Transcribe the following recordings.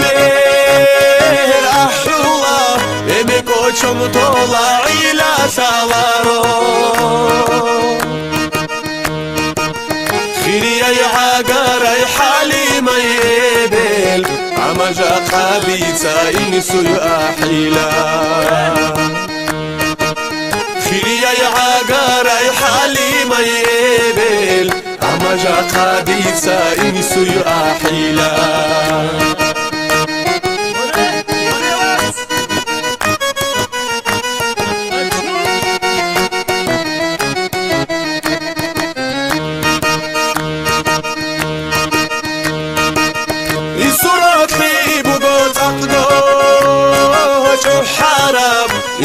mer ahullah Eme koçum tola ila salaro خيري عقاري حالي ما يبل عما جا قابيتا إنسو أحيلا خيري عقاري حالي ما يبل عما جا قابيتا إنسو أحيلا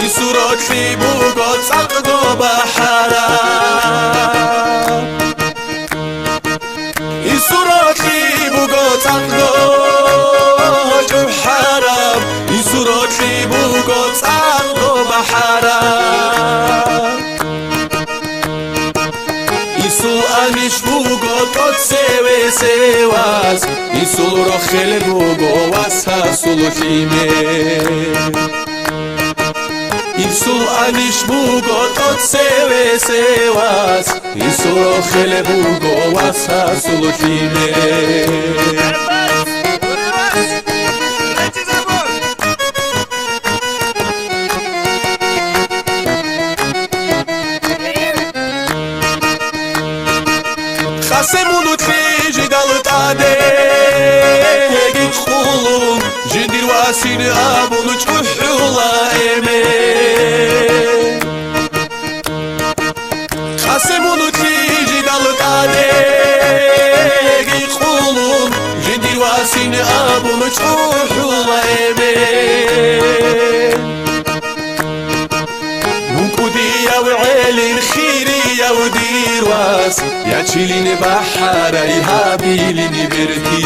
صورت في بوقت عقدو بحرام صورت في بوقت عقدو بحرام صورت في بوقت عقدو بحرام يسو أمش بوقت سوي سواس يسو رخل بوقت واسها سلوكيمي Isu anish bugo tot seve sevas Isu rochele bugo wasa sulutine Chasemunu tfiji daltade Hegit khulum Jindir wasin abunu çuhula eme Chasemunu tfiji daltade Hegit khulum Jindir wasin abunu çuhula eme Munkudiya وعيلين خيري يا ودير واس يا تشيليني بحارة يهابيليني بركي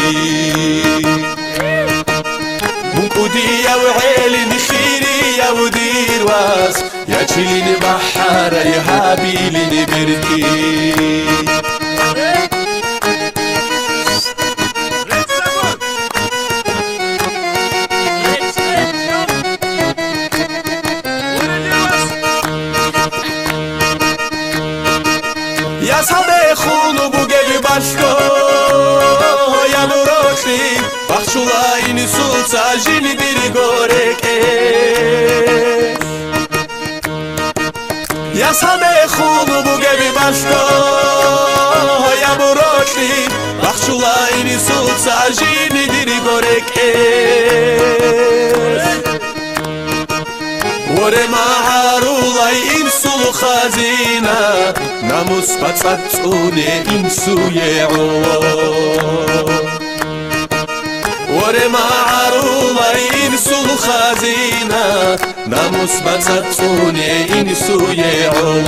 منقودية وعيلين خيري يا ودير واس يا تشيليني بحارة يهابيليني بركي يا صديخونو بوغي باشكو يا نوروشي بخشولا إني سلطة جيني ديري غوريك يا صديخونو بوغي باشكو يا نوروشي بخشولا إني سلطة جيني ديري غوريك وري معارولاي إنسو خزينة ناموس بتصوني إنسو يعو وري معارولاي إنسو خزينة ناموس بتصوني إنسو يعو